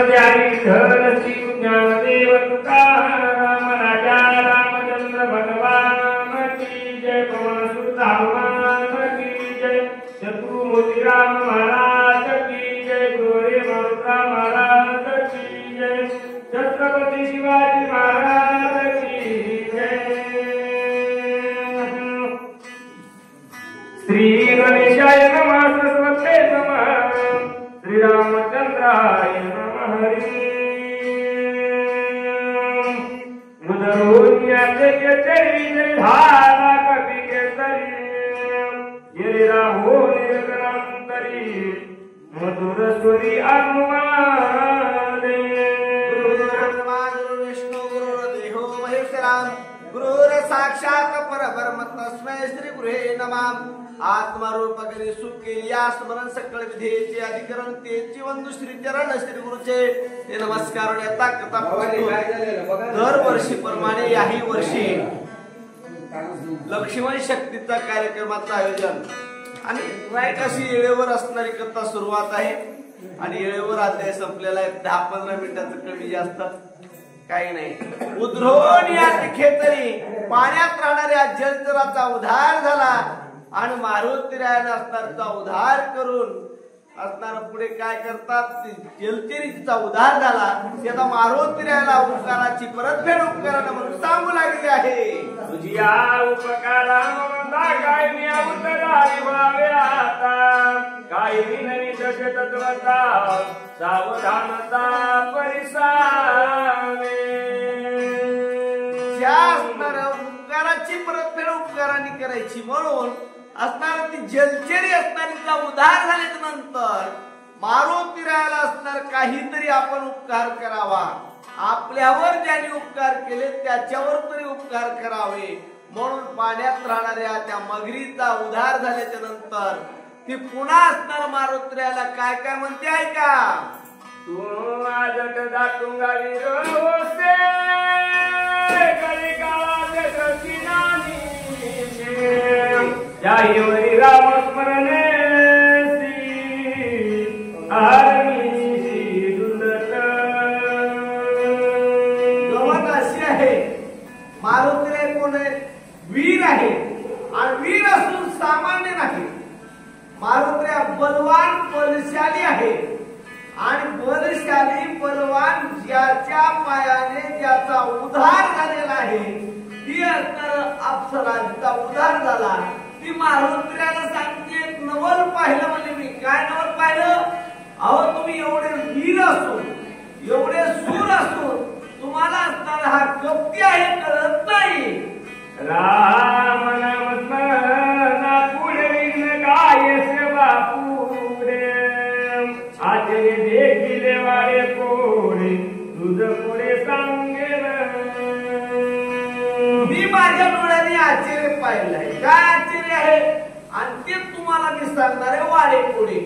द्या विठ्ठल श्री ज्ञानदेव तुकाराम राजा रामचंद्र भगवान की जय पवन सुत हनुमान की जय शत्रु मोतीराम महाराज की जय गोरे मारुता महाराज की जय छत्रपती शिवाजी महाराज की जय श्री गणेशाय नमः सरस्वते नमः श्री रामचंद्राय नमः हरि मुदरोन्याचे केसरी जय धारा कपि केसरी ये राहो निर्गणांतरी मधुर स्वरी अनुमाने गुरु विष्णु गुरुर्देहो महेश्वराम गुरुर साक्षात परब्रह्म तस्मै श्री गुरुहे नमः आत्मारूप गणे सुख केली स्मरण सकळ विधेयचे अधिकरण तेची वंदू श्री चरण श्री गुरुचे ते नमस्कार येता कथा दरवर्षी प्रमाणे याही वर्षी लक्ष्मण शक्तीचा कार्यक्रमाचं आयोजन आणि राईट अशी वेळेवर असणारी कथा सुरुवात आहे आणि वेळेवर अध्याय संपलेला आहे 10-15 मिनिटाचं कमी जास्त काही नाही उद्रोण या खेतरी पाण्यात राहणाऱ्या जलचराचा उद्धार झाला आणि मारुतीरायाने असणारचा उद्धार करून असणार पुढे काय करतात जलचरीचा उद्धार झाला त्याचा मारुतीरायाला उपकाराची परतफेड उपकारानं म्हणून सांगू लागले आहे तुझी या उपकारांना काय मी अवतराली व्हावे आता काही विनवी जग तत्वता सावधानता परिसावे ज्या असणाऱ्या उपकाराची परतफेड उपकाराने करायची म्हणून असणार ती जलचरी असणारीचा उद्धार झाल्याच्या नंतर मारुतीरायाला असणार काहीतरी आपण उपकार करावा आपल्यावर ज्यांनी उपकार केले त्याच्यावर तरी उपकार करावे म्हणून पाण्यात राहणाऱ्या त्या मगरीचा उद्धार झाल्याच्या नंतर ती पुन्हा असणार मारुतीरायाला काय काय म्हणते ऐका तू आजट दाटुंगाली रोसे कळी काळात दक्षिणानी जाहीवरी राम स्मरणे गमत अशी आहे मारुतीराय कोण आहे वीर आहे आणि वीर असून सामान्य नाही मारुतीराय बलवान बलशाली आहे आणि बलशाली बलवान ज्याच्या पायाने ज्याचा उद्धार झालेला आहे ती असणार अप्सराचा उद्धार झाला ती मारुतीरायाला सांगते नवल पाहिलं म्हणजे मी काय नवल पाहिलं अहो तुम्ही एवढे वीर असून एवढे सूर असून तुम्हाला असणारा हा कपटी आहे कळत नाही राम नाम स्मरणा पुढे विघ्न काय सेवा पुढे आचरे देखिले वारे कोडे तुझ पुढे सांगेल मी माझ्या डोळ्यांनी आश्चर्य पाहिलंय काय आश्चर्य आहे आणि ते तुम्हाला मी सांगणार आहे वारे पुढे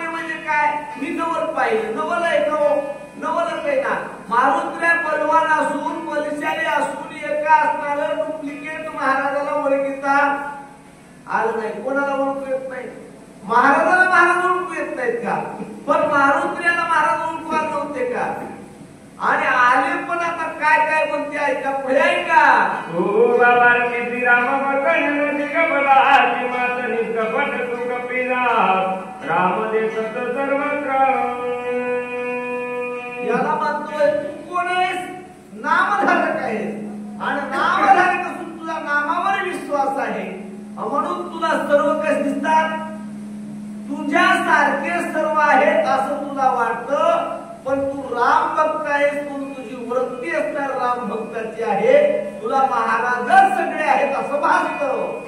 म्हणजे काय मी नवल पाहिलं नवल आहे नवलच आहे ना मारुतीराय बलवान असून बलशाली असून एका असणारं डुप्लिकेट महाराजाला ओळखीता आलं नाही कोणाला ओळखू येत नाही महाराजाला महाराज ओळखू येत नाहीत का पण मारुतीरायाला महाराज ओळखू आले नव्हते का आणि आले पण आता काय काय म्हणते ऐका पुढे ऐका हो बाबा श्री राम भगवान कबलाची मातनी कपट तू कपिला राम देत सर्वत्र याला म्हणतोय तू कोण आहेस नामधारक आहेस आणि नामधारक असून तुझा नामावर विश्वास आहे म्हणून तुला सर्व कसे दिसतात तुझ्यासारखे सर्व आहेत असं तुला वाटतं पण तू राम भक्त आहेस म्हणून तुझी वृत्ती असणार राम भक्ताची आहे तुला महाराजच सगळे आहेत असं भासतं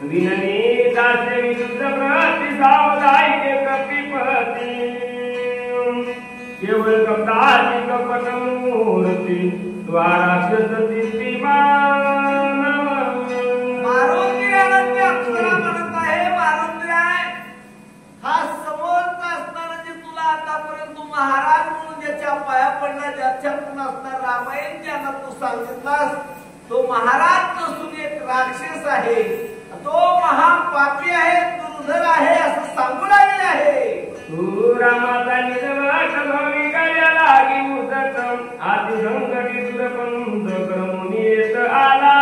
विननी दासे विरुद्ध प्रति सावधाई के कपिपती केवळ कपटाची कपट मूर्ती द्वारा सती मारुतीरायाला ते अप्सरा म्हणत आहे मारुतीराय हा समोरचा असणारा जे तुला आतापर्यंत महाराज म्हणून ज्याच्या पाया पडला ज्याच्यातून असणार रामायण ज्यांना तू सांगितलास तो महाराज नसून एक राक्षस आहे तो महापापी आहे दुर्धर आहे असं सांगू लागले आहे तू रामाचा निजवास भावी काय आधी संकटी दुर्पंत करून येत आला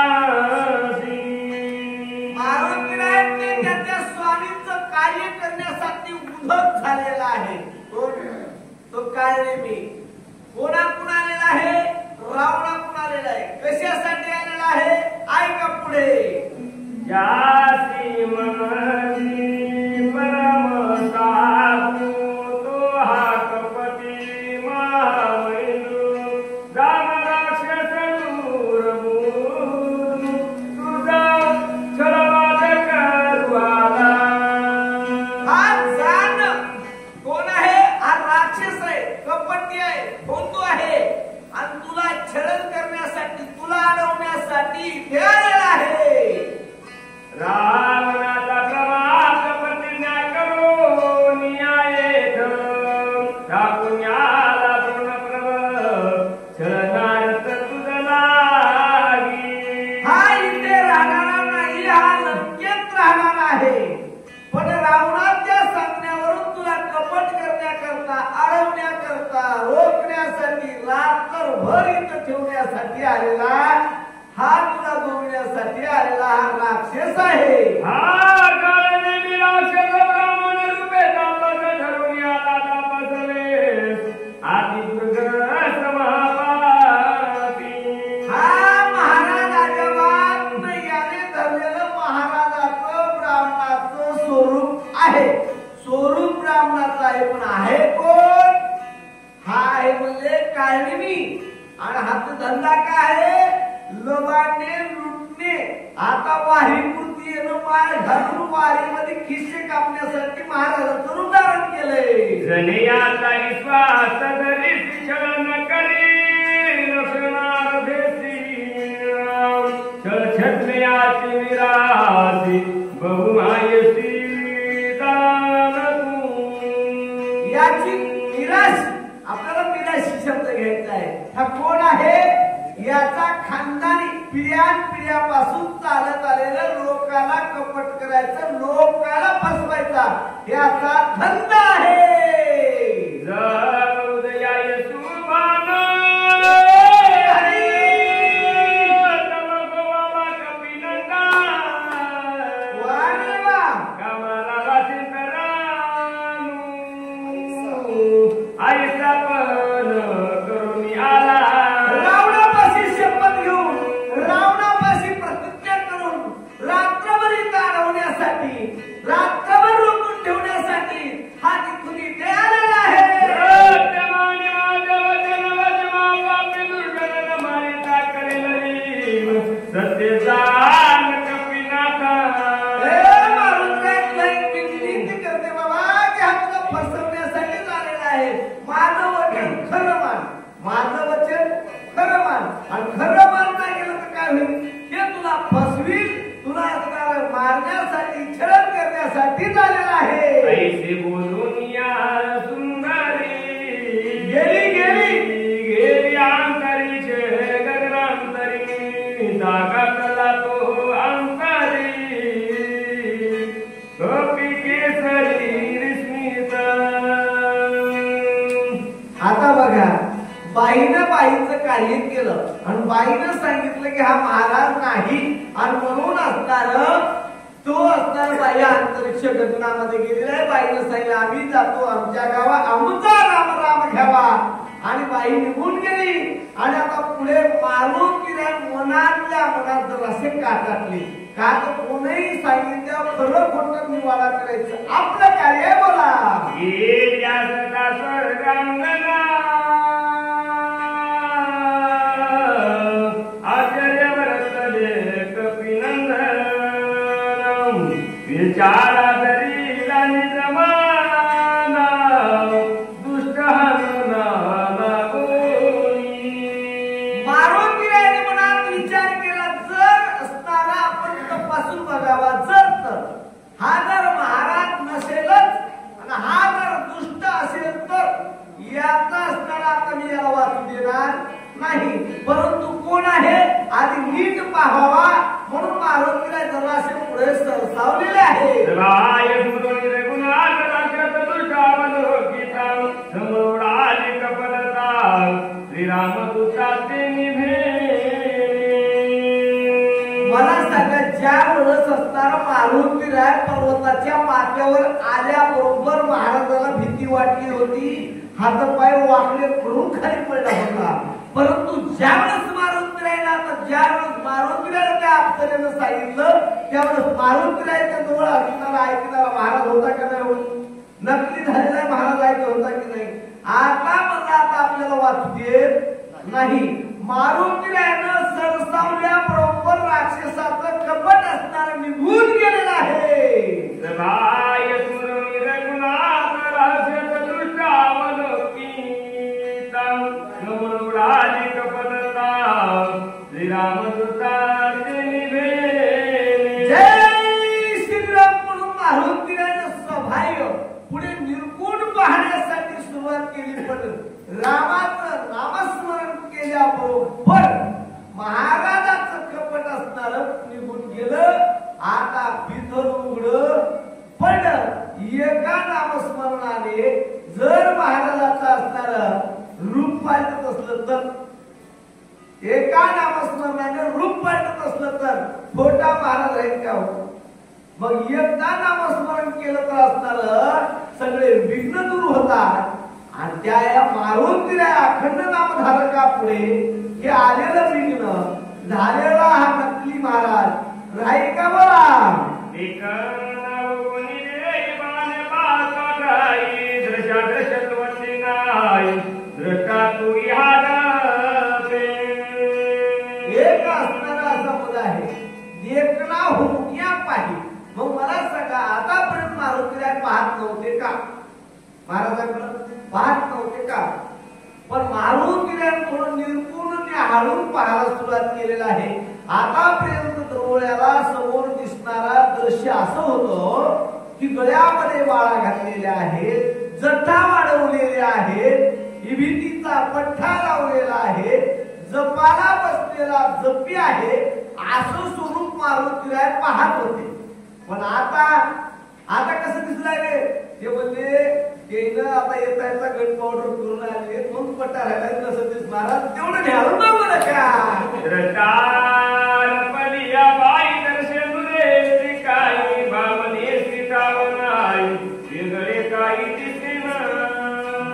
मारुतीरायाने त्याच्या स्वामींचं कार्य करण्यासाठी उभं झालेला आहे. तो काय मी कोणाकडून आलेला आहे? रावणाकडून आलेला आहे. कशासाठी आलेला आहे? ऐका पुढे. यासी मनसी परम साधू तो हा कपटी महामैलू राम राक्षस दूरमूर तुझा छळवाद करवाला. हा जाण कोण आहे? हा राक्षस आहे, कपटी आहे, भोंदू आहे आणि तुला छळण करण्यासाठी, तुला अडवण्यासाठी इथे आलेला आहे. रावणाचा प्रवास प्रतिज्ञा करून येथ टाकून याला पूर्णप्रभ छळणार तुझ लागी. हा इथे राहणारा नाही, हा लंकेत राहणार आहे. पण रावणाच्या सांगण्यावरून तुला कपट करण्याकरता, अडवण्याकरता, रोखण्यासाठी, रात्रभर इथं ठेवण्यासाठी आलेला, हा तुला गोवण्यासाठी आलेला हा राक्षस आहे. हा काळने मी राक्षस ब्राह्मण रूपे तापस धरून याला तापसले आदि दुर्गस महापापी. हा महाराज अजवात याने धरलेलं महाराजाचं ब्राह्मणाचं स्वरूप आहे. स्वरूप ब्राह्मणाचं आहे, पण आहे कोण? हा आहे म्हणजे काळिमी. आणि हात धंदा काय आहे? लबाडणे, लुटणे. आता वारीपुरती येणं, माळ घालून वारीमध्ये खिस्से कापण्यासाठी महाराजाचं रूप धारण केलंय. जने याचा विश्वास धरी छळण करी नसणार भेसी छळ छत्मे याची निराशी बहुमायसी दान तू. याची निराशी, आपल्याला निराशी शब्द घ्यायचा आहे. हा कोण आहे? याचा खानदानी पिढ्यापासून चालत आलेलं लोकाला कपट करायचं, लोकाला फसवायचा याचा धंदा आहे. जर उदया येसुभान तम गोवा कपिनंदा वाणीवा कमला वासिंतरानू आईचा पण करून आला. रावणापाशी शपथ घेऊन, रावणापाशी प्रतिज्ञा करून, रात्रभर इथं अडवण्यासाठी, रात्रभर रोखून ठेवण्यासाठी हा तिथून इथे आलेला आहे. करते बाबा की हा तुला फसवण्यासाठीच आलेला आहे. माझं वचन खरं मान, माझं वचन खरं मान. आणि खरं मान नाही गेलं तर काय होईल? हे तुला फसवील, तुला मारण्यासाठी, छळण करण्यासाठी झालेला आहे. ऐसे बोलून या सुंदरी गेली गेली गेली अंतरी गगनांतरी जागा कला तो अंतरी कपी केसरी रिस्मित. आता बघा, बाईनं बाईचं कार्य केलं आणि बाईनं सांगितलं की हा महाराज नाही, आणि म्हणून असणार तो असणार बाई अंतरिक्ष गगनामध्ये गेलेला आहे. बाईनं सांगितलं आम्ही जातो आमच्या गावा, आमचा राम राम घ्यावा. आणि बाई निघून गेली. आणि आता पुढे मारुतीने मनातल्या मनात जरासे काटाटले. का तर कोणीही सांगितलं खरं खोटं निवाडा करायचं आपलं कार्य. बोला गेल्या सदा स्वर्गांगना आश्चर्यवर्तले कपिनंदन विचारा धरीला निजमाना दुष्ट हनुना कोणी. मारुतीने मनात विचार केला, जर असताना आपण तपासून बघावा. जर तर हा जर महाराज नसेलच आणि हा जर दुष्ट असेल तर याचा असताना आता मी याला वाचू देणार नाही. परंतु कोण आहे आधी नीट पाहावा, म्हणून मारुतीला जरासे पुढे सरसावलेले आहे. कपलता श्रीरामदूताचे निभे मला सांगा ज्या वेळेस असणारा मारुतीराय पर्वताच्या माथ्यावर आल्याबरोबर महाराजाला भीती वाटली होती, हातपाय वाकले करून खाली पडला होता. परंतु ज्यावेळेस मारुतीरायला ज्यावेळेस मारुतीरायला त्या अप्सरेनं सांगितलं त्यावेळेस मारुतीरायच्या जवळ ऐकणारा महाराज होता का नाही? नक्की झालेला महाराज ऐकत होता की नाही? आता आपल्याला वाचू देत नाही. मारुतीरायनं सरसावल्याबरोबर राक्षसाचं कपट असणारं निघून गेलेलं आहे. श्रीरामदूताचे निभे जय श्रीराम म्हणून मारुतीरायनं सभाय पुढे निर्गुण पाहण्यासाठी सुरुवात केली. पण रामाचं नामस्मरण केल्याबरोबर महाराजाचं कपट असणार निघून गेलं. आता बिथर उघड पडलं. एका नामस्मरणाने जर महाराजाचं असणार रूप पालटत असलं तर, एका नामस्मरणाने रूप पालटत असलं तर खोटा महाराज राहील का? मग एकदा नामस्मरण केलं तर असणार सगळे विघ्न दूर होतात. आणि त्या मारुतीराय अखंड नामधारकापुढे हे आलेलं विघ्न झालेला हा नकली महाराज राहील का? बघा एक असणारा असा मुल आहे देखना हुक्या पाहिजे. मग मला सांगा आतापर्यंत मारुतीराय पाहत नव्हते का? महाराजांकडे पाहत नव्हते का? पण मारुतीराय थोडं निर्गुण निहाळून पाहायला सुरुवात केलेला आहे. आतापर्यंत डोळ्याला समोर दिसणारा दृश्य असं होतं की गळ्यामध्ये वाळा घातलेल्या आहेत, जटा वाढवलेल्या आहेत, इभितीचा पठ्ठा लावलेला आहे, जपाला बसलेला जपी आहे, असं स्वरूप मारुतीराय पाहत होते. पण आता कसं दिसलाय? ते बोलले तेनं आता येता गट पावडर करून आले मग पट्टा राहिला कसं दिस महाराज तेवढं घ्यावं ना मला का?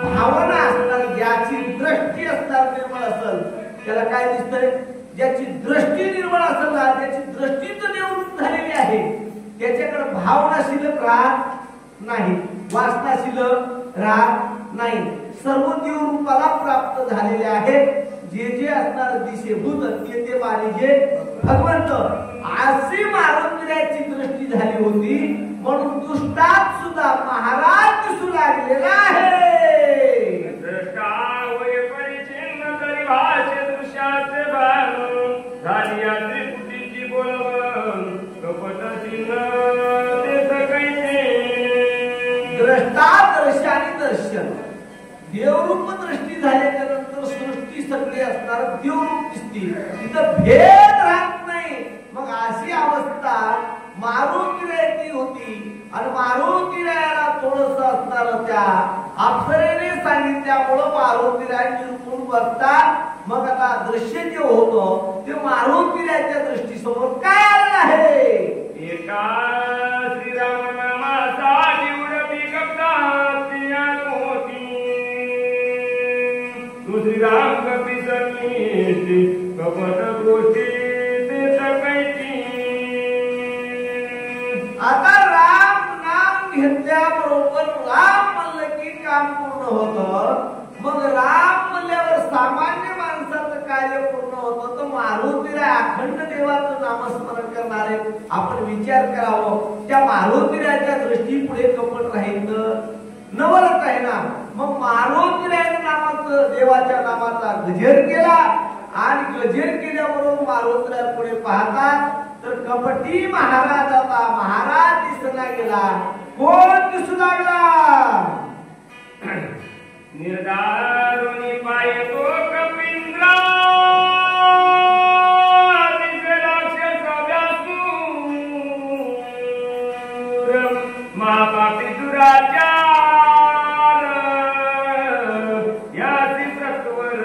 भावना असणार, ज्याची दृष्टी असणार निर्मळ असेल त्याला काय दिसतंय? ज्याची दृष्टी निर्मळ असेल ना, ज्याची दृष्टीच निवृत्त झालेली आहे त्याच्याकडे भावना शिल्लक राहत नाही, वासना शिल्लक राहत नाही. सर्व देव रूपाला प्राप्त झालेले आहेत. जे जे असणार दिशेभूत ते बालिजे भगवंत. अशी मारुतीरायची दृष्टी झाली होती म्हणून दुष्टात सुद्धा महाराज दिसू लागलेला आहे. द्रष्टा दर्शानी दर्शन देवरूप दृष्टी झाल्याच्या नंतर सृष्टी सगळी असणार देवरूप दिसते, तिथं भेद राहत नाही. मग अशी अवस्था मारुतीरायची होती. आणि मारुतीरायाला थोडस असणार त्या अप्सरेने सांगितल्यामुळं मारुतीराय निर्गुण बघतात. मग आता दृश्य जे होतं ते मारुतीरायाच्या दृष्टीसमोर काय आलेलं आहे? एका श्रीराम नामासाठी उडपी कपटातिया मोती, तू श्रीराम कपी समीती कपट गोष्टी ते सकायची. आता राम नाम घेतल्याबरोबर राम म्हणलं की काम पूर्ण होतं. मग राम म्हणल्यावर सामान्य माणसाचं कार्य पूर्ण होतं. तर मारुतीराय अखंड देवाचं नामस्मरण करणारे आपण विचार करावं. त्या मारुतीरायाच्या दृष्टी पुढे कपट राहील नवलच आहे ना. मग मारुतीराय नामाचं देवाच्या नामाचा गजर केला आणि गजर केल्याबरोबर मारुतीराय पुढे पाहतात तर कपटी महाराजाचा महाराज दिसला गेला. कोण दिसू लागला? निर्दारुनी पाय तो कपिंद्रा महापापी दुराचार याची सत्वर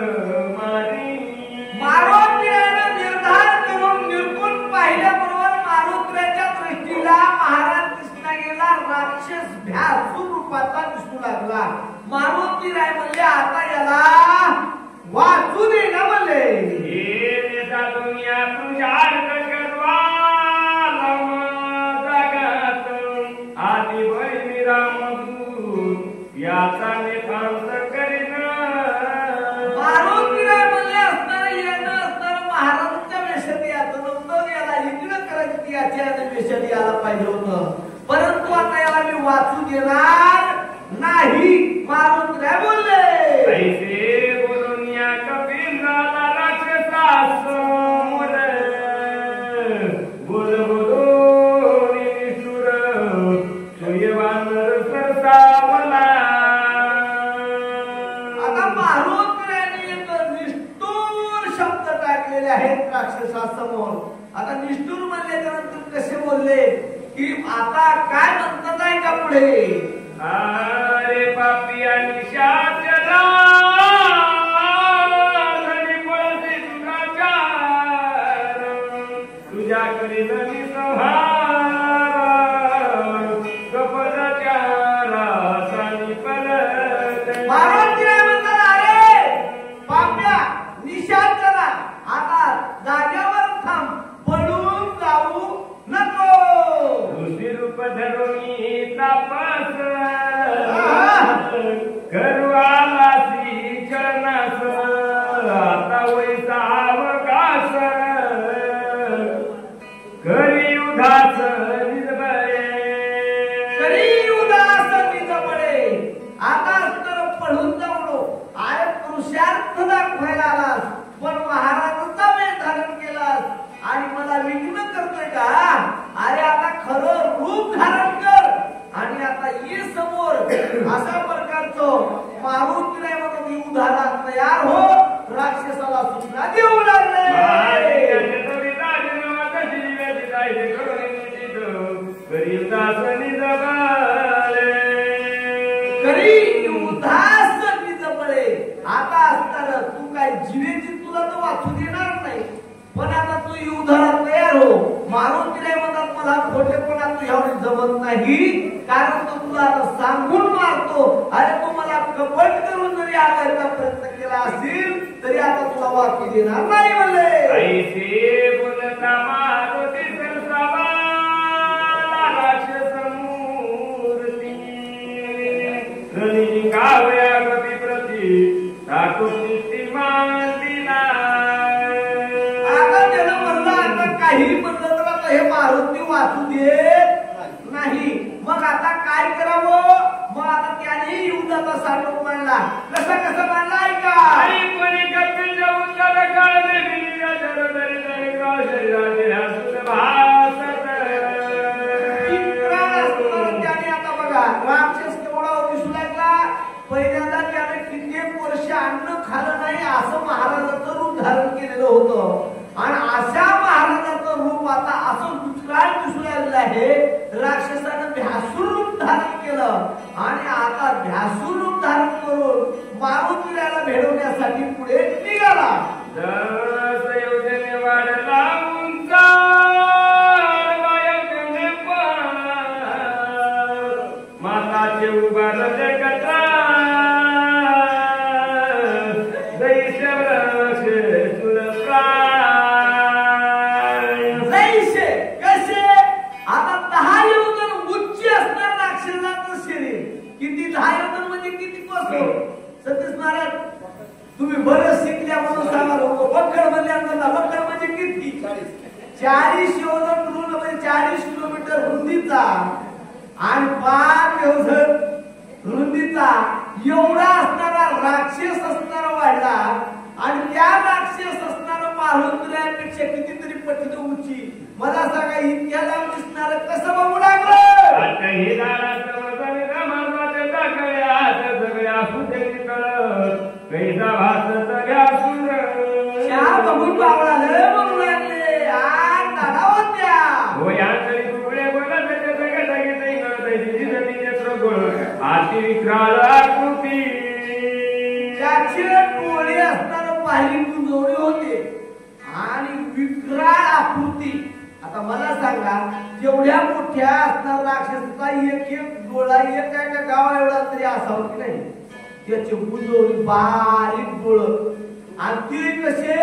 आहे म्हणले आता याला वाचू दे ना म्हणले. हे नेता दुनिया तुझ्या करवा जगात आधी बळी रामदूत याचा नेतांत करीन. मारुती नाही म्हणले असताना येणं असताना महाराजांच्या वेशात यायचं नव्हतं, याला इकडं करायचं याच्या वेशात यायला पाहिजे होतं. परंतु आता याला मी वाचू देणार नाही मारुती नाही बोलले. ऐसे बोलून या कपिलाला राक्षसासमोर बोल बोलून निष्ठुर सूर्यवानर सरसावला. आता मारुतीने एक निष्ठुर शब्द टाकलेले आहेत राक्षसासमोर. आता निष्ठुर म्हणल्याच्या नंतर कसे बोलले की आता काय म्हणतात आहे का पुढे. अरे पापी आणि शाचरा तुझ्याकडे नवी संहार कपटाच्या सानी परत. मारुती म्हणतात अरे पाप्या निशाचरा आता जागेवर थांब, पडून जाऊ नको. दुसरी रूप धरून तापस करवाला श्री चरणास आता वैसा अवकाश करी उदास निजबळे. करी उदास निजबळे. आता तर पळून जाऊ अरे पुरुषार्थ दाखवायला आलास पण महाराजांचा वेळ धारण केलास आणि मला विघ्न करतोय का. अरे आता खरं रूप धारण कर आणि आता ये समोर अशा प्रकारचं मारुती नाही म्हणून मी उदाहरण तयार हो. राक्षसाला सूचना देऊ लागले. करी उदास निजबळे. आता असताना तू काय जीवेची तुला तर वाचू देणार नाही पण आता तू युद्धाला तयार हो. मारुती नाही म्हणतात मला खोटेपणा तुझ्यावर जमत नाही कारण तो तुला आता सांगून मारतो. अरे तू मला कपट करून जरी आगायचा प्रयत्न केला असेल तरी आता तुला वाचू देणार नाही म्हणले. ऐसे बोलता मारुती सरसावा राक्षस मूर्ती रणी काव्या कवी प्रती ठाकूरची मानतीला. आता त्याला म्हणलं आता काही म्हणलं तर आता हे मारुती वाचू देत नाही. मग आता काय करावं. मग आता त्याने युद्धाचा साठवून मांडला. कसा मांडला ऐका. आणि कोणी कपिलच्या उंचाला काळले बिलीला जरदरी तरी गाव शरीराने हसून भासत. त्याने आता बघा राक्षस केवढा दिसू लागला. पहिल्यांदा त्याने कित्येक वर्ष अन्न खाल्लं नाही असं महाराजाचं रूप धारण केलेलं होतं आणि अशा महाराजाचं रूप आता असं दुष्काळ दिसू लागलं आहे. राक्षसानं भ्यासूर रूप धारण केलं आणि आता भ्यासूर रूप धारण करून मारुतीला भेडवण्यासाठी पुढे निघाला. जस योजने वाढला उंचा वायकने माताचे उभारले कथा तुम्ही बरंच शिकल्या म्हणून सांगा लोक. बक्कड बक्कड म्हणजे किती 40 योजन रूल म्हणजे 40 किलोमीटर रुंदीचा आणि 5 योजन रुंदीचा एवढा असणारा राक्षस असणारा वाढला आणि त्या राक्षस असणारा मारुतीपेक्षा कितीतरी पटीने उंची. मला सांगा इतक्या लांब दिसणार कसं बघू लागलं. बघून बावळा म्हणू लागले आज दादा होत्या. त्याचे डोळे असणारं पाहिली जोडी होते आणि विक्राळ आकृती. आता मला सांगा जेवढ्या मोठ्या असणार राक्षसाचा एक एक डोळा एका गावा एवढा तरी असावं की नाही. त्याचे बुजवून बारीक डोळ आणि ते कसे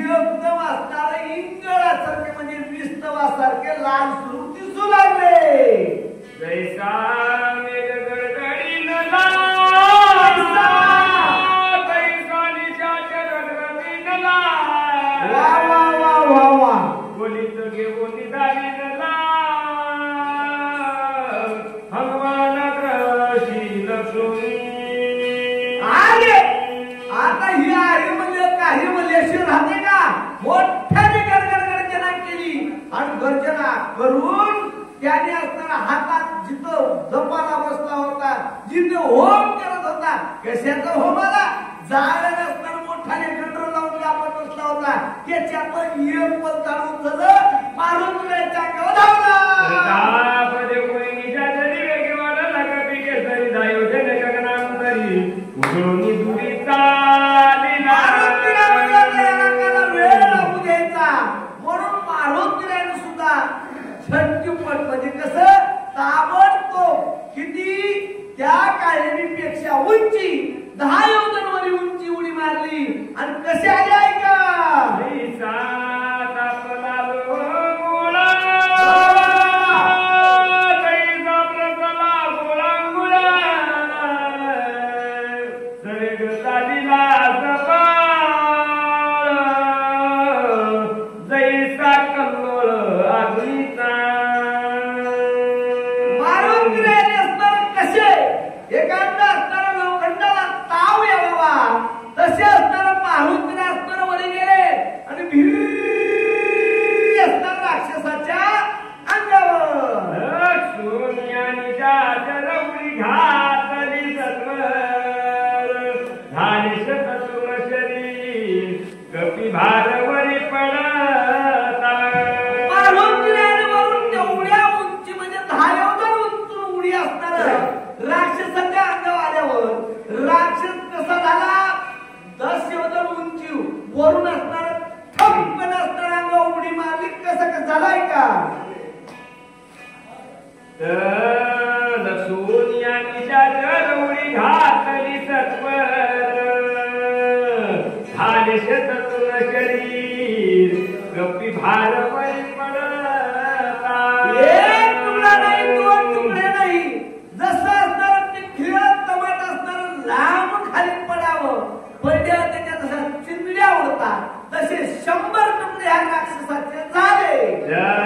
एकदम असणारे इंगळासारखे म्हणजे विस्तवासारखे लाल सुरू दिसू लागले. जैसा मेघ गडगडीनं तैसा निशाच्या गडगडीनं वा वा वा वा वा. बोलीत घेऊन निदानीनं हनुमानात रशी लक्ष्मी. आता ही आहे म्हणजे काही म्हणजे अशी राहते का? मोठ्याने गर्जना केली आणि गर्जना करून त्याने असताना हातात जिथं जपाला बसला होता, जिथे होम करत होता, कशाचा होमाला जाळ नसताना मोठ्याने कंट्रोल लावून आपण बसला होता, त्याच्या पण एक पल जाणून झालं मारून तुझ्याच्या अंगावर धावला. म्हणून मारुतीने सुद्धा झटकीपट म्हणजे कसं ताबडतोब किती त्या काळजीपेक्षा उंची 10 योजनावरी उंची उडी मारली आणि कसे आले ऐका. तसे असताना मारुतीने असताना वर गेले आणि भीर असताना राक्षसाच्या अंगावर सोन्याच्या जरवली घातली सत्वर झाले शतचूर शरीर कपी भारवरी पडता. मारुतीने वरून तेवढ्या उंची म्हणजे 10 योजन उंच उडी असणार राक्षसाच्या अंगावर आल्यावर राक्षस कसा झाला? 10 योजन उंची वरून असणार ठपकन असणार अंगावर उडी मारली. कसं झालाय का? सोन्याच्या जरवली घातली सत्वर झाले शतचूर शरीर कपी भारवरी पडता. एक तुकडा नाही, 2 तुकडे नाही, जसं असणार ते खेळत टमाट असणार लांब खाली पडावं पडल्यावर त्याच्या तसा चिंधड्या होता तसे 100 तुकडे ह्या राक्षसाचे झाले.